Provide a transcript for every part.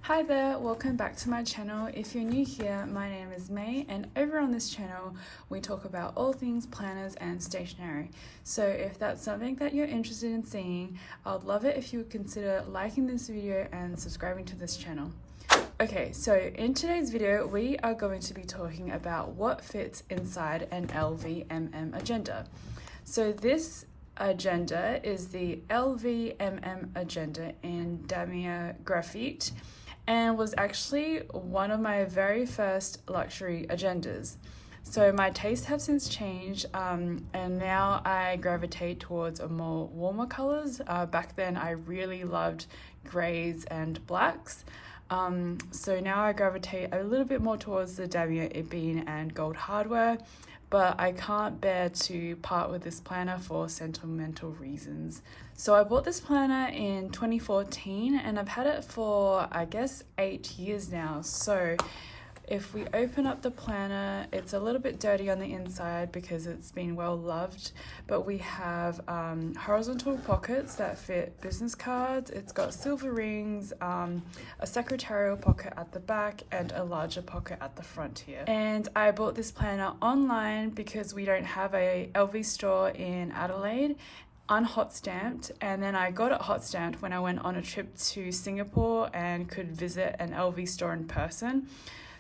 Hi there, welcome back to my channel. If you're new here, my name is May, and over on this channel we talk about all things planners and stationery. So if that's something that you're interested in seeing, I'd love it if you would consider liking this video and subscribing to this channel. Okay, so in today's video we are going to be talking about what fits inside an LV MM agenda. So this agenda is the LV MM Agenda in damier graphite, and was actually one of my very first luxury agendas. So my tastes have since changed, and now I gravitate towards a more warmer colors. Back then I really loved grays and blacks. So now I gravitate a little bit more towards the damier ebene and gold hardware, but I can't bear to part with this planner for sentimental reasons. So I bought this planner in 2014 and I've had it for, I guess, 8 years now. So if we open up the planner, it's a little bit dirty on the inside because it's been well loved, but we have horizontal pockets that fit business cards. It's got silver rings, a secretarial pocket at the back, and a larger pocket at the front here. And I bought this planner online because we don't have a LV store in Adelaide, unhot stamped, and then I got it hot stamped when I went on a trip to Singapore and could visit an LV store in person.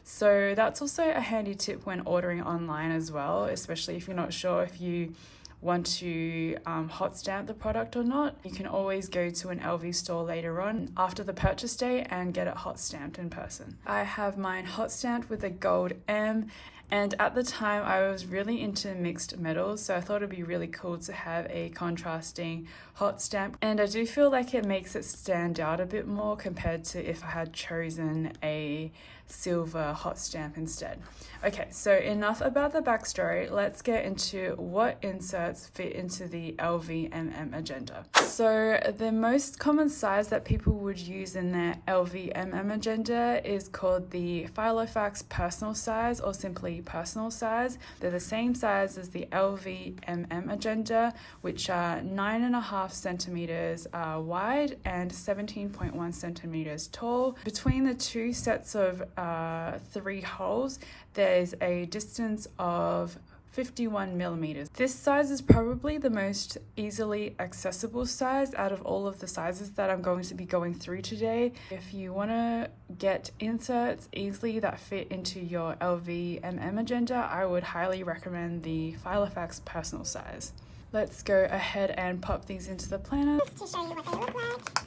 So that's also a handy tip when ordering online as well, especially if you're not sure if you want to hot stamp the product or not. You can always go to an LV store later on after the purchase day and get it hot stamped in person. I have mine hot stamped with a gold M, and at the time I was really into mixed metals, so I thought it'd be really cool to have a contrasting hot stamp, and I do feel like it makes it stand out a bit more compared to if I had chosen a silver hot stamp instead. Okay, so enough about the backstory. Let's get into what inserts fit into the LV MM Agenda. So the most common size that people would use in their LV MM Agenda is called the Filofax personal size, or simply personal size. They're the same size as the LV MM Agenda, which are 9.5 centimeters wide and 17.1 centimeters tall. Between the two sets of 3 holes, there's a distance of 51 millimeters. This size is probably the most easily accessible size out of all of the sizes that I'm going to be going through today. If you want to get inserts easily that fit into your LV MM Agenda, I would highly recommend the Filofax personal size. Let's go ahead and pop these into the planner to show you what they look like.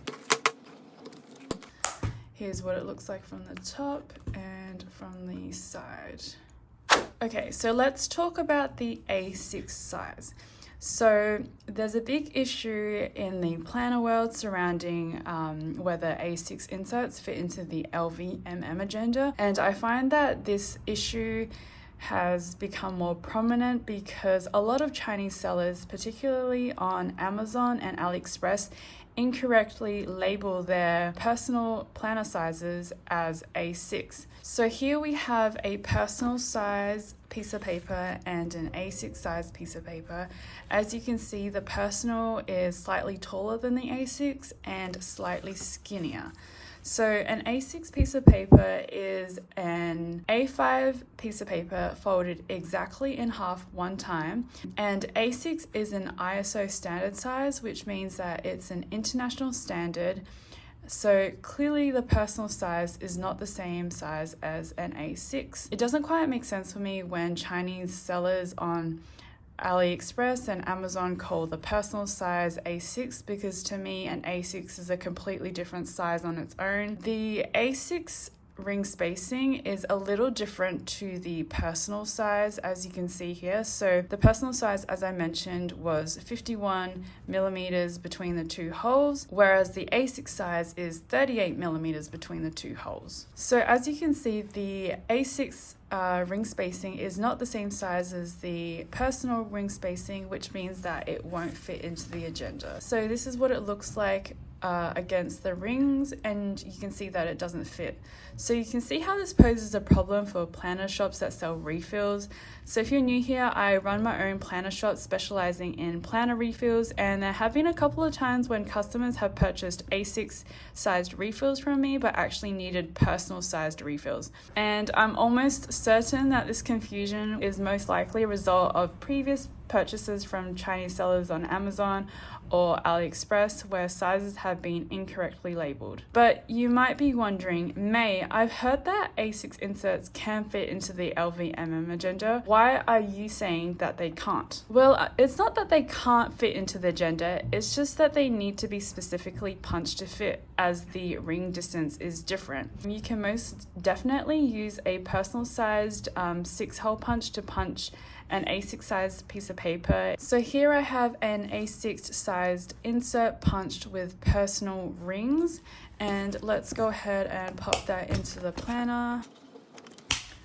Here's what it looks like from the top and from the side. Okay, so let's talk about the A6 size. So there's a big issue in the planner world surrounding whether A6 inserts fit into the LV MM Agenda, and I find that this issue has become more prominent because a lot of Chinese sellers, particularly on Amazon and AliExpress, incorrectly label their personal planner sizes as A6. So here we have a personal size piece of paper and an A6 size piece of paper. As you can see, the personal is slightly taller than the A6 and slightly skinnier. So an A6 piece of paper is an A5 piece of paper folded exactly in half one time, and A6 is an ISO standard size, which means that it's an international standard. So clearly the personal size is not the same size as an A6. It doesn't quite make sense for me when Chinese sellers on AliExpress and Amazon call the personal size A6, because to me an A6 is a completely different size on its own. The A6 ring spacing is a little different to the personal size, as you can see here. So the personal size, as I mentioned, was 51 millimeters between the 2 holes, whereas the A6 size is 38 millimeters between the 2 holes. So as you can see, the A6 ring spacing is not the same size as the personal ring spacing, which means that it won't fit into the agenda. So this is what it looks like against the rings, and you can see that it doesn't fit. So you can see how this poses a problem for planner shops that sell refills. So if you're new here, I run my own planner shop specializing in planner refills, and there have been a couple of times when customers have purchased A6 sized refills from me but actually needed personal sized refills. And I'm almost certain that this confusion is most likely a result of previous purchases from Chinese sellers on Amazon or AliExpress where sizes have been incorrectly labeled. But you might be wondering, May, I've heard that A6 inserts can fit into the LV MM Agenda. Why are you saying that they can't? Well, it's not that they can't fit into the agenda, it's just that they need to be specifically punched to fit, as the ring distance is different. You can most definitely use a personal sized 6-hole punch to punch an A6 sized piece of paper. So here I have an A6 sized insert punched with personal rings, and let's go ahead and pop that into the planner.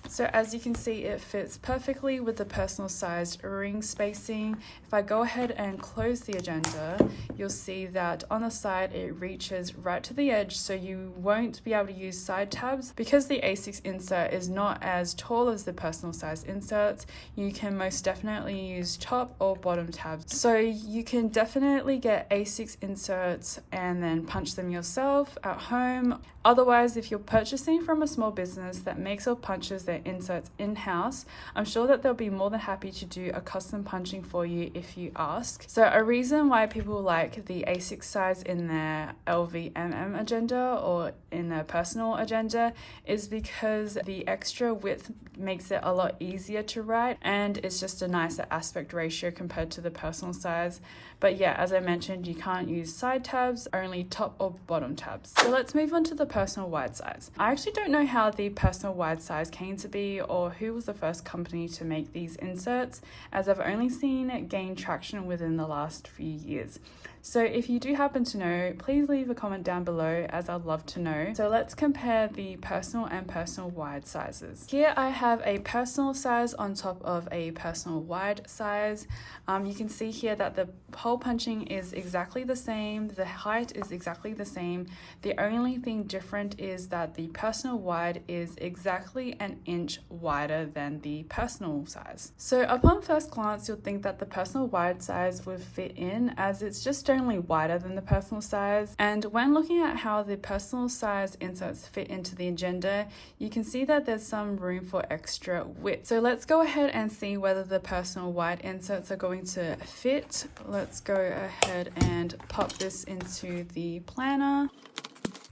So as you can see, it fits perfectly with the personal sized ring spacing. If I go ahead and close the agenda, you'll see that on the side it reaches right to the edge, so you won't be able to use side tabs. Because the A6 insert is not as tall as the personal sized inserts, you can most definitely use top or bottom tabs. So you can definitely get A6 inserts and then punch them yourself at home. Otherwise, if you're purchasing from a small business that makes or punches their inserts in-house, I'm sure that they'll be more than happy to do a custom punching for you if you ask. So a reason why people like the A6 size in their LV MM agenda or in their personal agenda is because the extra width makes it a lot easier to write, and it's just a nicer aspect ratio compared to the personal size. But yeah, as I mentioned, you can't use side tabs, only top or bottom tabs. So let's move on to the personal wide size. I actually don't know how the personal wide size came to be or who was the first company to make these inserts, as I've only seen it gain traction within the last few years. So if you do happen to know, please leave a comment down below, as I'd love to know. So let's compare the personal and personal wide sizes. Here I have a personal size on top of a personal wide size. You can see here that the hole punching is exactly the same, the height is exactly the same. The only thing different is that the personal wide is exactly an inch wider than the personal size. So upon first glance, you'll think that the personal wide size would fit in, as it's just only wider than the personal size. And when looking at how the personal size inserts fit into the agenda, you can see that there's some room for extra width. So let's go ahead and see whether the personal wide inserts are going to fit. Let's go ahead and pop this into the planner.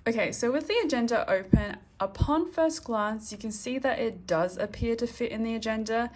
Okay, so with the agenda open, upon first glance, you can see that it does appear to fit in the agenda,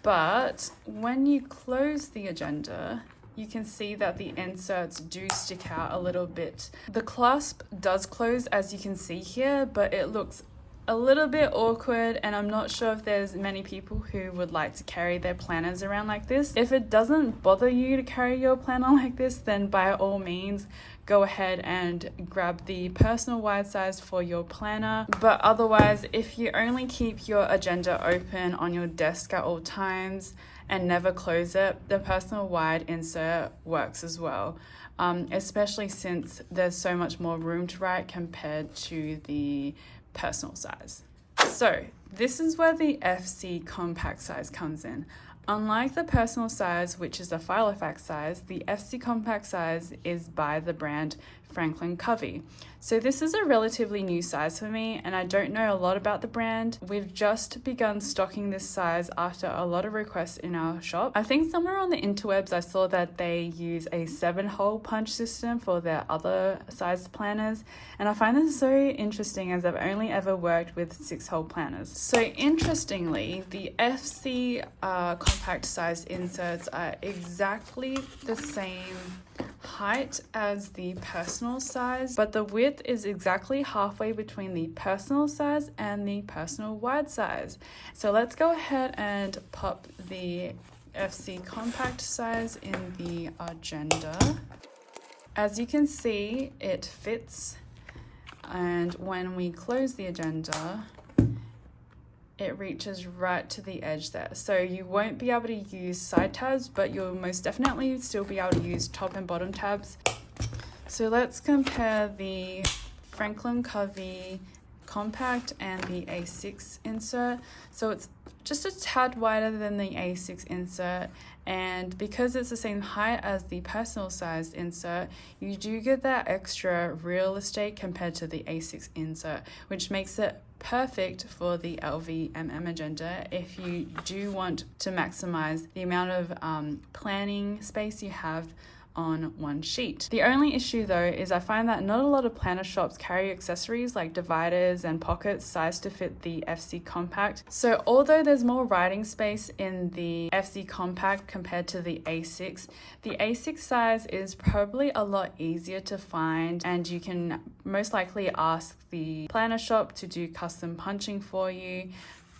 but when you close the agenda, you can see that the inserts do stick out a little bit. The clasp does close, as you can see here, but it looks a little bit awkward, and I'm not sure if there's many people who would like to carry their planners around like this. If it doesn't bother you to carry your planner like this, then by all means, go ahead and grab the personal wide size for your planner. But otherwise, if you only keep your agenda open on your desk at all times and never close it, the personal wide insert works as well, especially since there's so much more room to write compared to the personal size. So this is where the FC compact size comes in. Unlike the personal size, which is a Filofax size, the FC compact size is by the brand Franklin Covey. So this is a relatively new size for me, and I don't know a lot about the brand. We've just begun stocking this size after a lot of requests in our shop. I think somewhere on the interwebs I saw that they use a 7-hole punch system for their other size planners, and I find this so interesting, as I've only ever worked with 6-hole planners. So interestingly, the FC compact size inserts are exactly the same height as the personal size, but the width is exactly halfway between the personal size and the personal wide size. So let's go ahead and pop the FC compact size in the agenda. As you can see, it fits, and when we close the agenda, it reaches right to the edge there. So you won't be able to use side tabs, but you'll most definitely still be able to use top and bottom tabs. So let's compare the Franklin Covey Compact and the A6 insert. So it's just a tad wider than the A6 insert, and because it's the same height as the personal sized insert, you do get that extra real estate compared to the A6 insert, which makes it perfect for the LV MM Agenda if you do want to maximize the amount of planning space you have on one sheet. The only issue though is I find that not a lot of planner shops carry accessories like dividers and pockets sized to fit the FC Compact. So although there's more writing space in the FC Compact compared to the A6 size is probably a lot easier to find, and you can most likely ask the planner shop to do custom punching for you.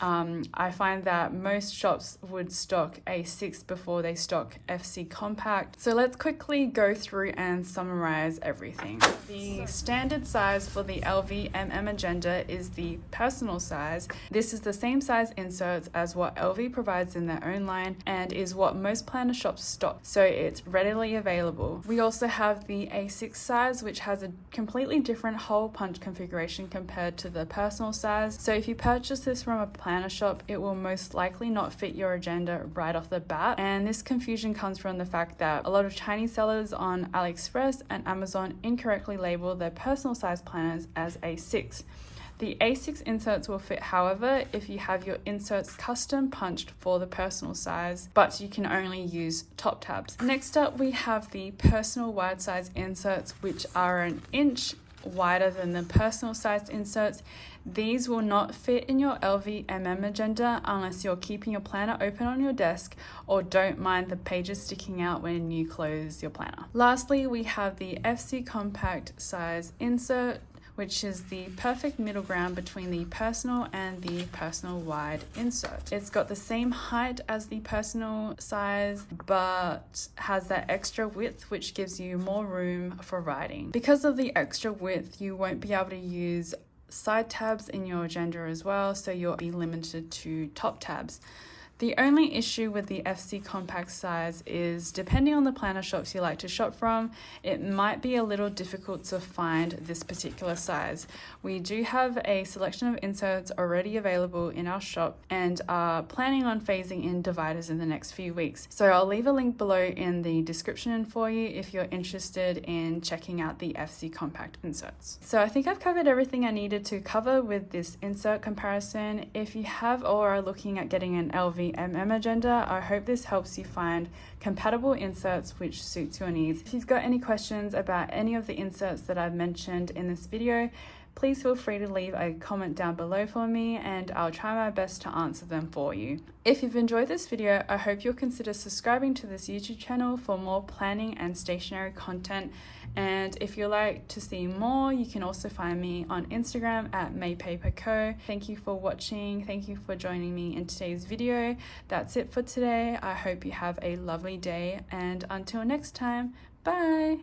I find that most shops would stock A6 before they stock FC Compact. So let's quickly go through and summarize everything. The standard size for the LV MM Agenda is the personal size. This is the same size inserts as what LV provides in their own line and is what most planner shops stock, so it's readily available. We also have the A6 size, which has a completely different hole punch configuration compared to the personal size. So if you purchase this from a planner shop, it will most likely not fit your agenda right off the bat, and this confusion comes from the fact that a lot of Chinese sellers on AliExpress and Amazon incorrectly label their personal size planners as A6. The A6 inserts will fit, however, if you have your inserts custom punched for the personal size, but you can only use top tabs. Next up, we have the personal wide size inserts, which are an inch wider than the personal sized inserts. These will not fit in your LV MM Agenda unless you're keeping your planner open on your desk or don't mind the pages sticking out when you close your planner. Lastly, we have the FC Compact size insert, which is the perfect middle ground between the personal and the personal wide insert. It's got the same height as the personal size, but has that extra width, which gives you more room for writing. Because of the extra width, you won't be able to use side tabs in your agenda as well, so you'll be limited to top tabs. The only issue with the FC Compact size is, depending on the planner shops you like to shop from, it might be a little difficult to find this particular size. We do have a selection of inserts already available in our shop and are planning on phasing in dividers in the next few weeks. So I'll leave a link below in the description for you if you're interested in checking out the FC Compact inserts. So I think I've covered everything I needed to cover with this insert comparison. If you have or are looking at getting an LV MM Agenda, I hope this helps you find compatible inserts which suits your needs. If you've got any questions about any of the inserts that I've mentioned in this video, please feel free to leave a comment down below for me and I'll try my best to answer them for you. If you've enjoyed this video, I hope you'll consider subscribing to this YouTube channel for more planning and stationery content. And if you'd like to see more, you can also find me on Instagram at maypaperco. Thank you for watching. Thank you for joining me in today's video. That's it for today. I hope you have a lovely day, and until next time, bye.